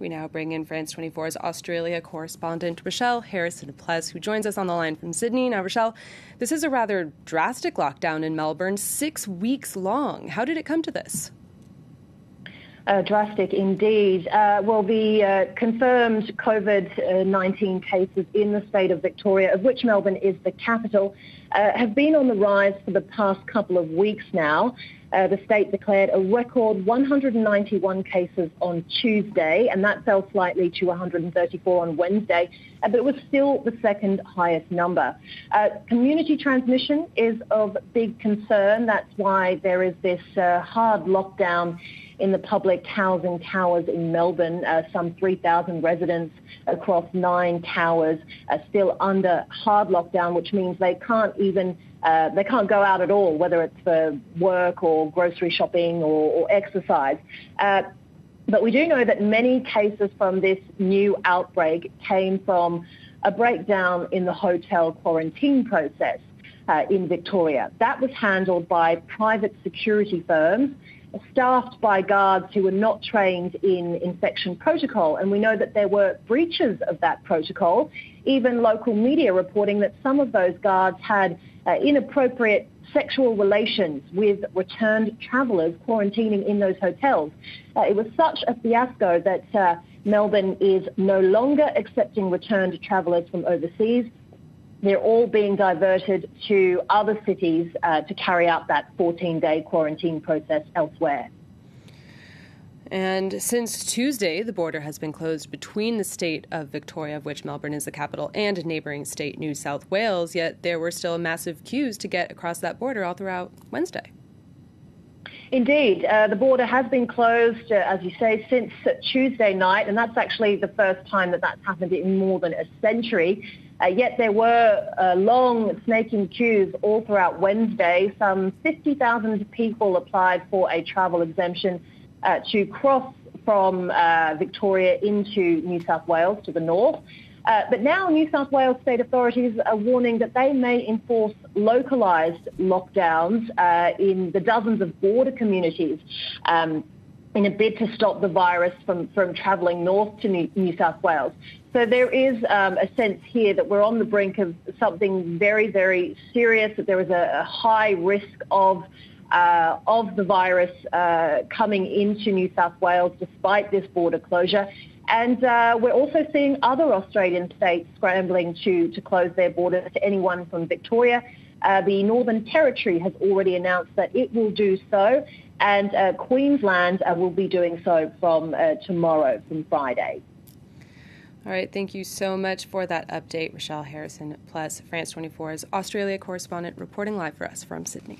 We now bring in France 24's Australia correspondent Richelle Harrison Plesse, who joins us on the line from Sydney. Now, Richelle, this is a rather drastic lockdown in Melbourne, 6 weeks long. How did it come to this? Drastic indeed. The confirmed COVID-19 cases in the state of Victoria, of which Melbourne is the capital, have been on the rise for the past couple of weeks now. The state declared a record 191 cases on Tuesday, and that fell slightly to 134 on Wednesday, but it was still the second highest number. Community transmission is of big concern. That's why there is this hard lockdown in the public housing towers in Melbourne. Some 3,000 residents across 9 towers are still under hard lockdown, which means they can't go out at all, whether it's for work or grocery shopping or exercise. But we do know that many cases from this new outbreak came from a breakdown in the hotel quarantine process in Victoria. That was handled by private security firms, staffed by guards who were not trained in infection protocol. And we know that there were breaches of that protocol, even local media reporting that some of those guards had inappropriate sexual relations with returned travellers quarantining in those hotels. It was such a fiasco that Melbourne is no longer accepting returned travellers from overseas. They're all being diverted to other cities to carry out that 14-day quarantine process elsewhere. And since Tuesday, the border has been closed between the state of Victoria, of which Melbourne is the capital, and neighbouring state New South Wales, yet there were still massive queues to get across that border all throughout Wednesday. Indeed, the border has been closed, as you say, since Tuesday night, and that's actually the first time that that's happened in more than a century. Yet there were long snaking queues all throughout Wednesday. Some 50,000 people applied for a travel exemption to cross from Victoria into New South Wales to the north. But now New South Wales state authorities are warning that they may enforce localised lockdowns in the dozens of border communities in a bid to stop the virus from travelling north to New South Wales. So there is a sense here that we're on the brink of something very, very serious, that there is a high risk of the virus coming into New South Wales despite this border closure. And we're also seeing other Australian states scrambling to close their borders to anyone from Victoria. The Northern Territory has already announced that it will do so, and Queensland will be doing so from tomorrow, from Friday. All right, thank you so much for that update, Richelle Harrison Plesse, France 24's Australia correspondent, reporting live for us from Sydney.